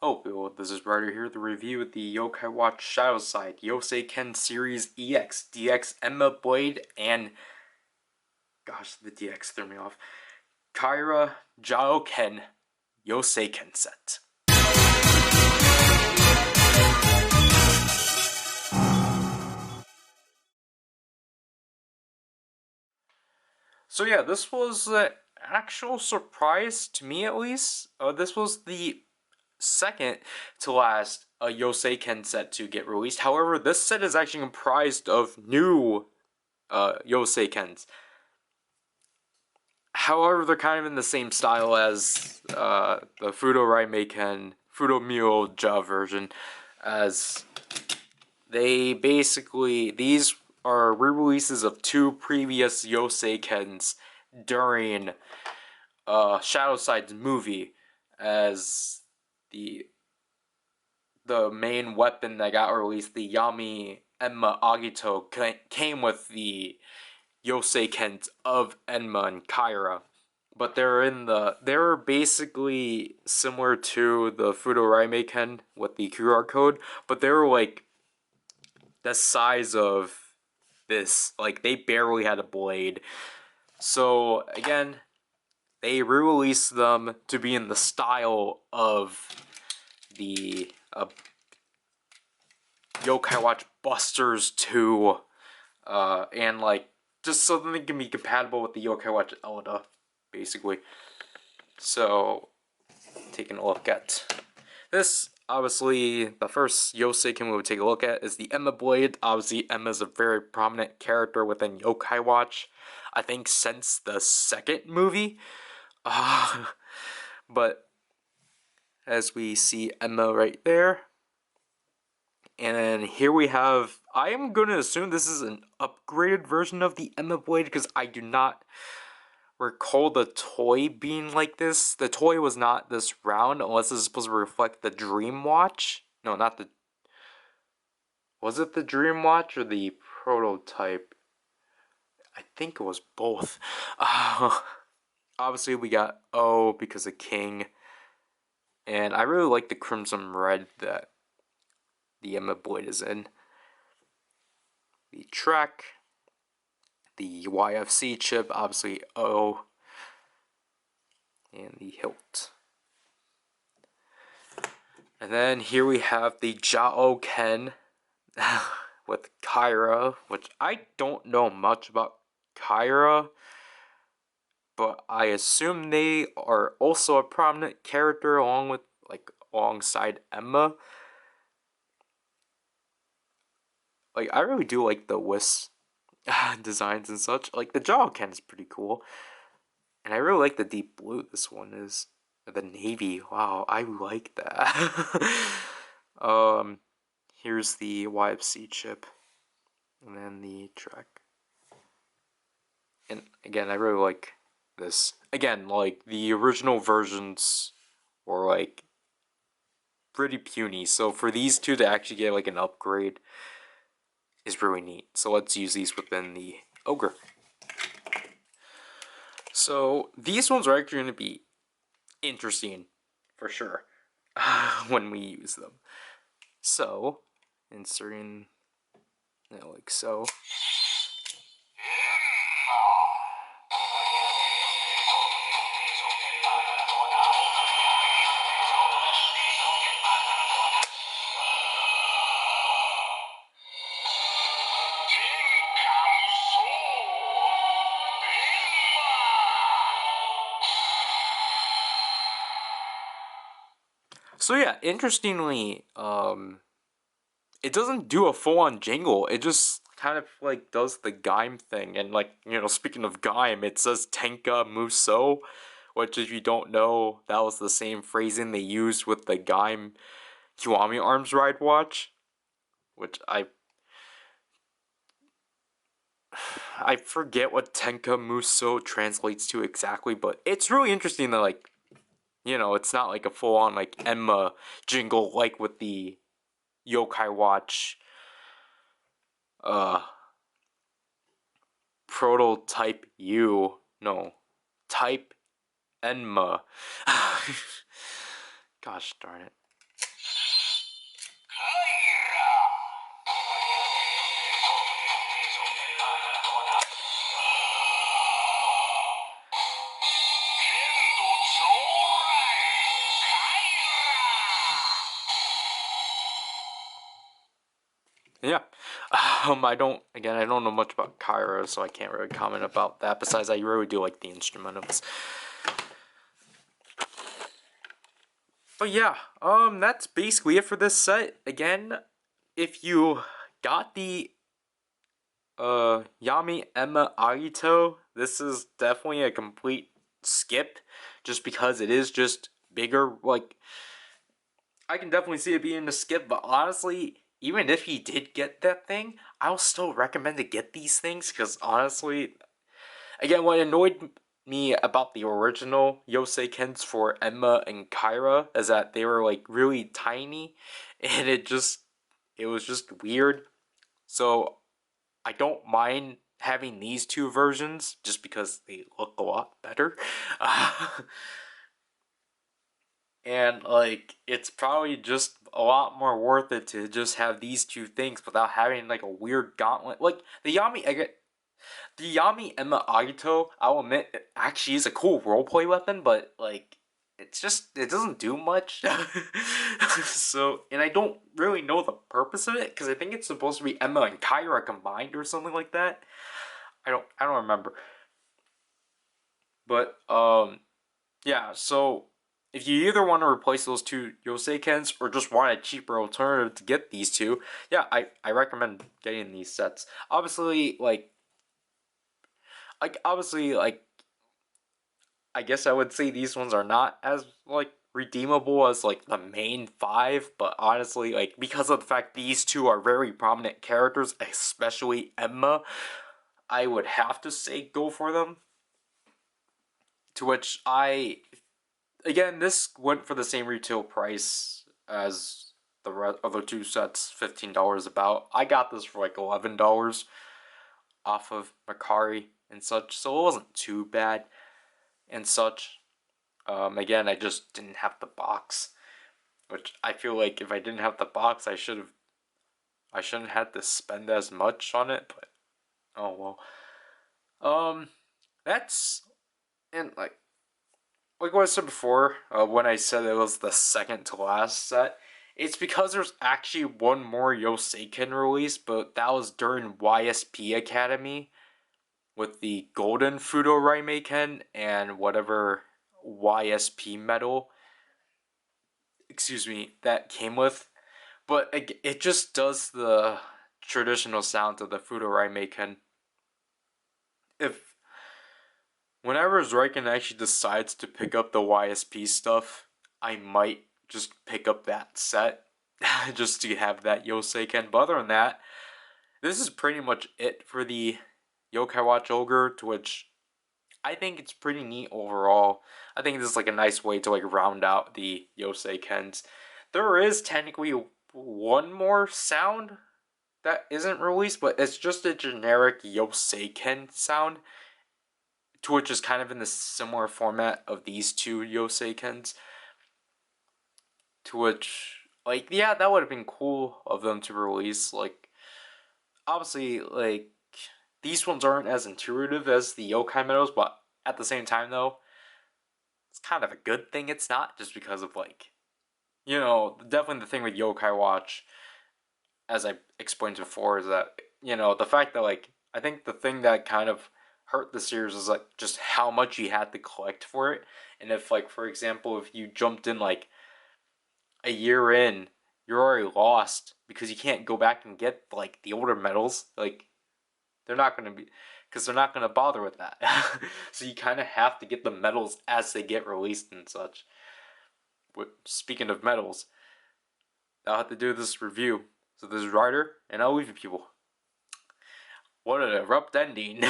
Oh, well, this is Ryder here to review the Yokai Watch Shadowside, Yoseiken Series EX, DX Enma Blade, and... Gosh, the DX threw me off. Kaira Jaoken Yoseiken set. So yeah, this was an actual surprise to me at least. This was the second to last Yoseiken set to get released. However, this set is actually comprised of new Yoseikens. However, they're kind of in the same style as the Fudo Raimeiken, Fudo Myoja version, as they basically, these are re-releases of two previous Yoseikens during Shadowside's movie, as the main weapon that got released, the Yami Enma Agito, came with the Yoseikens of Enma and Kaira. But they're basically similar to the Fudo Raimeiken with the QR code, but they were like the size of this. Like, they barely had a blade. So again, they re-released them to be in the style of the Yokai Watch Busters 2, and like just so that they can be compatible with the Yokai Watch Elda, basically. So, taking a look at this, obviously, the first Yoseiken we would take a look at is the Enma Blade. Obviously, Enma is a very prominent character within Yokai Watch, I think since the second movie. But, as we see Enma right there, and then here we have, I am going to assume this is an upgraded version of the Enma Blade, because I do not recall the toy being like this. The toy was not this round, unless it's supposed to reflect the Dream Watch. No, not the... Was it the Dream Watch or the prototype? I think it was both. Obviously, we got O because of King. And I really like the crimson red that the Enma Blade is in. The track, the YFC chip, obviously O, and the hilt. And then here we have the Jaoken with Kaira, which I don't know much about Kaira, but I assume they are also a prominent character alongside Enma. Like, I really do like the Wisp designs and such. Like, the Jaoken is pretty cool. And I really like the deep blue this one is. The navy. Wow, I like that. Here's the YFC chip. And then the track. And again, I really like this. Again, like, the original versions were, like, pretty puny. So for these two to actually get, like, an upgrade is really neat. So let's use these within the Ogre. So these ones are actually going to be interesting, for sure, when we use them. So, inserting, like so. So yeah, interestingly, it doesn't do a full-on jingle. It just kind of like does the Gaim thing. And like, you know, speaking of Gaim, it says Tenka Muso, which if you don't know, that was the same phrasing they used with the Gaim Kiwami Arms Ride watch, which I forget what Tenka Muso translates to exactly, but it's really interesting that, like, you know, it's not like a full-on like Enma jingle like with the Yokai Watch prototype U. No. Type Enma. Gosh darn it. Yeah. I don't know much about Kaira, so I can't really comment about that. Besides, I really do like the instrumentals. But yeah, that's basically it for this set. Again, if you got the Yami Enma Agito, this is definitely a complete skip, just because it is just bigger. Like, I can definitely see it being a skip, but honestly, even if he did get that thing, I'll still recommend to get these things, because honestly, again, what annoyed me about the original Yoseikens for Enma and Kaira is that they were like really tiny, and it was just weird. So I don't mind having these two versions just because they look a lot better. And like it's probably just a lot more worth it to just have these two things without having like a weird gauntlet. Like the Yami Enma Agito, I'll admit, it actually is a cool roleplay weapon, but like it doesn't do much. So, and I don't really know the purpose of it because I think it's supposed to be Enma and Kaira combined or something like that. I don't remember. But yeah, so if you either want to replace those two Yoseikens or just want a cheaper alternative to get these two, yeah, I recommend getting these sets. Obviously, obviously like I guess I would say these ones are not as like redeemable as like the main five, but honestly, like because of the fact these two are very prominent characters, especially Emma, I would have to say go for them. To which I again, this went for the same retail price as the other two sets, $15 about. I got this for like $11 off of Macari and such, so it wasn't too bad and such. Again, I just didn't have the box, which I feel like if I didn't have the box, I shouldn't have to spend as much on it. But oh well. That's and like what I said before, when I said it was the second to last set, it's because there's actually one more Yoseiken release, but that was during YSP Academy with the Golden Fudo Raimeiken and whatever YSP medal, excuse me, that came with. But it just does the traditional sound of the Fudo Raimeiken. If whenever Ryken actually decides to pick up the YSP stuff, I might just pick up that set just to have that Yoseiken. But other than that, this is pretty much it for the Yokai Watch Ogre, to which I think it's pretty neat overall. I think this is like a nice way to like round out the Yoseikens. There is technically one more sound that isn't released, but it's just a generic Yoseiken sound, to which is kind of in the similar format of these two Yoseikens. To which, like, yeah, that would have been cool of them to release. Like, obviously, like, these ones aren't as intuitive as the Yokai medals, but at the same time, though, it's kind of a good thing it's not, just because of, like, definitely the thing with Yokai Watch, as I explained before, is that, the fact that, like, I think the thing that kind of hurt the series is, like, just how much you had to collect for it. And if, like, for example, if you jumped in, like, a year in, you're already lost because you can't go back and get, like, the older medals. Like, they're not going to be, because they're not going to bother with that. So you kind of have to get the medals as they get released and such. Speaking of medals, I'll have to do this review. So this is Ryder, and I'll leave you people. What an abrupt ending.